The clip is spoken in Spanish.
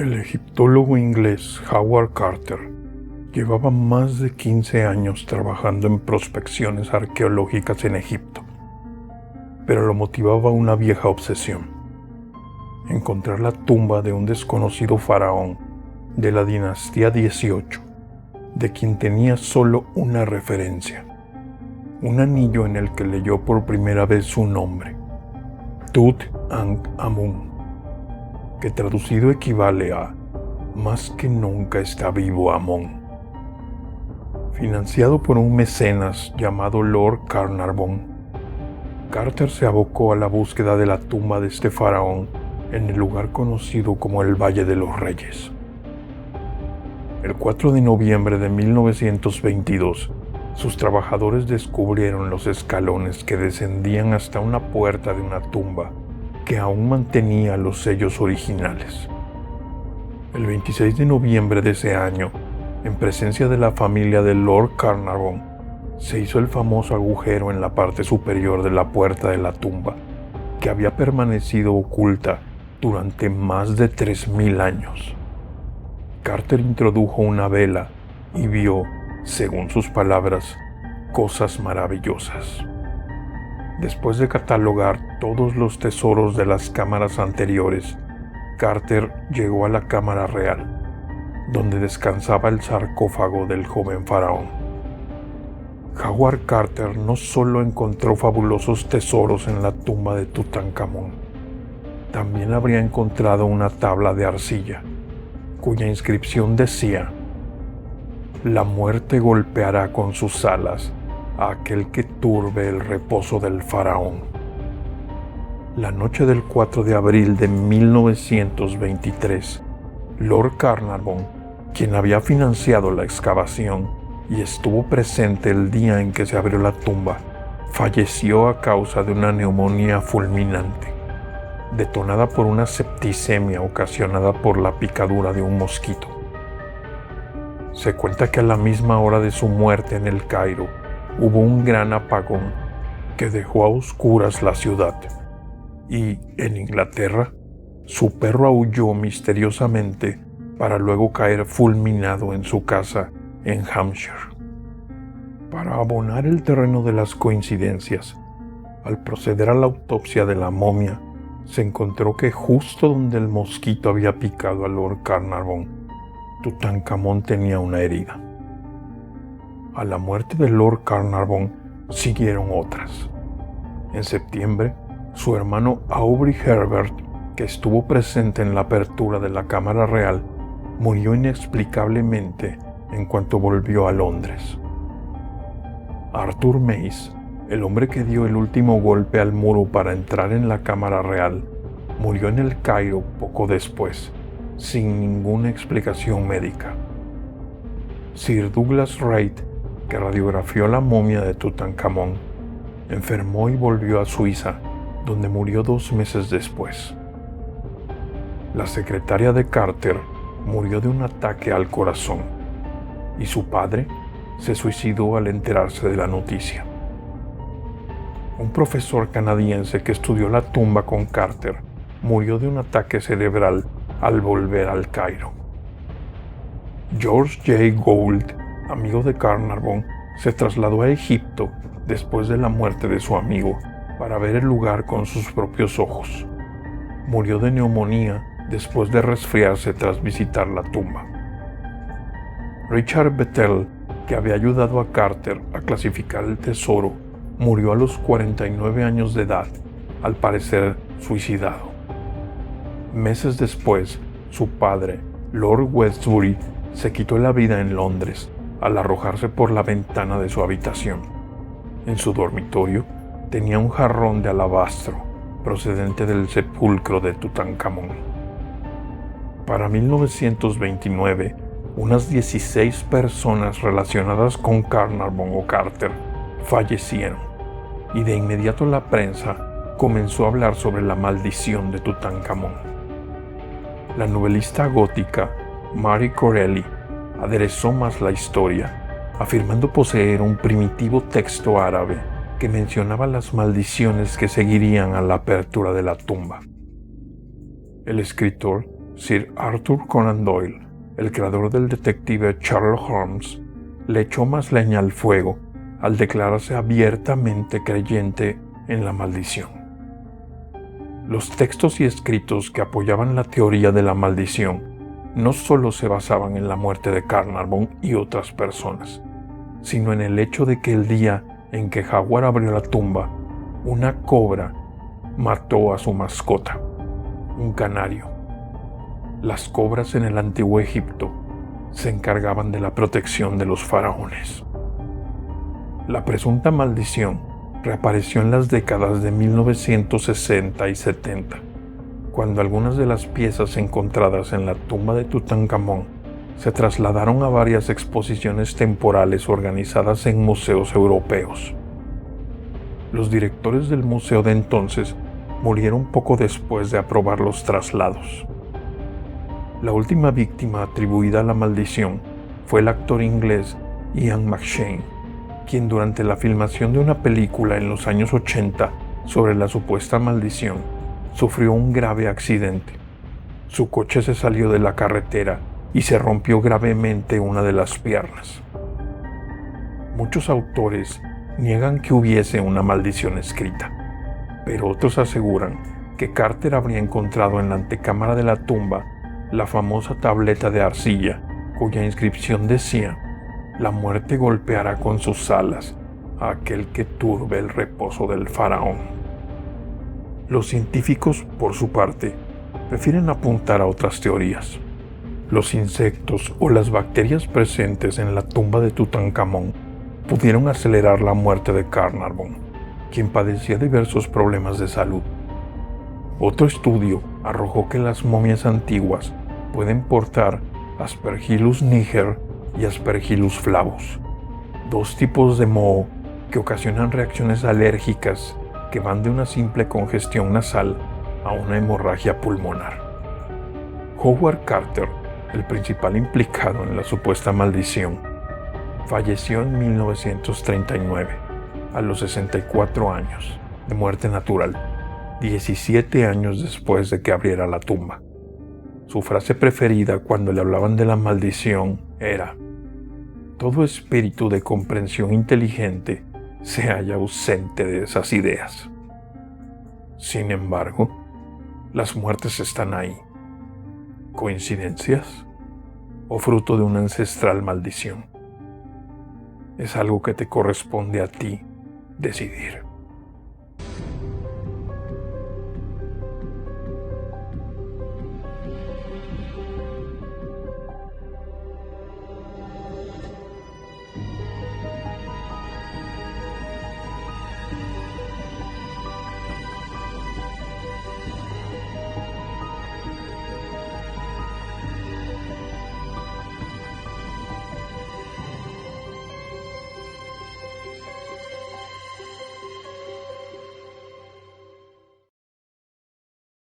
El egiptólogo inglés Howard Carter llevaba más de 15 años trabajando en prospecciones arqueológicas en Egipto, pero lo motivaba una vieja obsesión: encontrar la tumba de un desconocido faraón de la dinastía 18, de quien tenía solo una referencia: un anillo en el que leyó por primera vez su nombre, Tut-Ankh-Amun, que traducido equivale a "más que nunca está vivo Amón". Financiado por un mecenas llamado Lord Carnarvon, Carter se abocó a la búsqueda de la tumba de este faraón en el lugar conocido como el Valle de los Reyes. El 4 de noviembre de 1922, sus trabajadores descubrieron los escalones que descendían hasta una puerta de una tumba que aún mantenía los sellos originales. El 26 de noviembre de ese año, en presencia de la familia de Lord Carnarvon, se hizo el famoso agujero en la parte superior de la puerta de la tumba, que había permanecido oculta durante más de 3000 años. Carter introdujo una vela y vio, según sus palabras, cosas maravillosas. Después de catalogar todos los tesoros de las cámaras anteriores, Carter llegó a la cámara real, donde descansaba el sarcófago del joven faraón. Howard Carter no solo encontró fabulosos tesoros en la tumba de Tutankamón, también habría encontrado una tabla de arcilla, cuya inscripción decía: "La muerte golpeará con sus alas a aquel que turbe el reposo del faraón". La noche del 4 de abril de 1923, Lord Carnarvon, quien había financiado la excavación y estuvo presente el día en que se abrió la tumba, falleció a causa de una neumonía fulminante, detonada por una septicemia ocasionada por la picadura de un mosquito. Se cuenta que a la misma hora de su muerte en El Cairo, hubo un gran apagón que dejó a oscuras la ciudad, y, en Inglaterra, su perro aulló misteriosamente para luego caer fulminado en su casa en Hampshire. Para abonar el terreno de las coincidencias, al proceder a la autopsia de la momia, se encontró que justo donde el mosquito había picado a Lord Carnarvon, Tutankamón tenía una herida. A la muerte de Lord Carnarvon siguieron otras. En septiembre, su hermano Aubrey Herbert, que estuvo presente en la apertura de la Cámara Real, murió inexplicablemente en cuanto volvió a Londres. Arthur Mace, el hombre que dio el último golpe al muro para entrar en la Cámara Real, murió en El Cairo poco después, sin ninguna explicación médica. Sir Douglas Reid, que radiografió la momia de Tutankamón, enfermó y volvió a Suiza, donde murió 2 meses después. La secretaria de Carter murió de un ataque al corazón, y su padre se suicidó al enterarse de la noticia. Un profesor canadiense que estudió la tumba con Carter murió de un ataque cerebral al volver al Cairo. George J. Gould, amigo de Carnarvon, se trasladó a Egipto después de la muerte de su amigo para ver el lugar con sus propios ojos. Murió de neumonía después de resfriarse tras visitar la tumba. Richard Bethel, que había ayudado a Carter a clasificar el tesoro, murió a los 49 años de edad, al parecer suicidado. Meses después, su padre, Lord Westbury, se quitó la vida en Londres al arrojarse por la ventana de su habitación. En su dormitorio tenía un jarrón de alabastro procedente del sepulcro de Tutankamón. Para 1929, unas 16 personas relacionadas con Carnarvon o Carter fallecieron, y de inmediato la prensa comenzó a hablar sobre la maldición de Tutankamón. La novelista gótica Marie Corelli aderezó más la historia, afirmando poseer un primitivo texto árabe que mencionaba las maldiciones que seguirían a la apertura de la tumba. El escritor Sir Arthur Conan Doyle, el creador del detective Sherlock Holmes, le echó más leña al fuego al declararse abiertamente creyente en la maldición. Los textos y escritos que apoyaban la teoría de la maldición no solo se basaban en la muerte de Carnarvon y otras personas, sino en el hecho de que el día en que Howard abrió la tumba, una cobra mató a su mascota, un canario. Las cobras en el antiguo Egipto se encargaban de la protección de los faraones. La presunta maldición reapareció en las décadas de 1960 y 70, cuando algunas de las piezas encontradas en la tumba de Tutankamón se trasladaron a varias exposiciones temporales organizadas en museos europeos. Los directores del museo de entonces murieron poco después de aprobar los traslados. La última víctima atribuida a la maldición fue el actor inglés Ian McShane, quien durante la filmación de una película en los años 80 sobre la supuesta maldición, sufrió un grave accidente. Su coche se salió de la carretera y se rompió gravemente una de las piernas. Muchos autores niegan que hubiese una maldición escrita, pero otros aseguran que Carter habría encontrado en la antecámara de la tumba la famosa tableta de arcilla, cuya inscripción decía: «La muerte golpeará con sus alas a aquel que turbe el reposo del faraón». Los científicos, por su parte, prefieren apuntar a otras teorías. Los insectos o las bacterias presentes en la tumba de Tutankamón pudieron acelerar la muerte de Carnarvon, quien padecía diversos problemas de salud. Otro estudio arrojó que las momias antiguas pueden portar Aspergillus niger y Aspergillus flavus, dos tipos de moho que ocasionan reacciones alérgicas que van de una simple congestión nasal a una hemorragia pulmonar. Howard Carter, el principal implicado en la supuesta maldición, falleció en 1939, a los 64 años, de muerte natural, 17 años después de que abriera la tumba. Su frase preferida cuando le hablaban de la maldición era: «Todo espíritu de comprensión inteligente se halla ausente de esas ideas». Sin embargo, las muertes están ahí. ¿Coincidencias? ¿O fruto de una ancestral maldición? Es algo que te corresponde a ti decidir.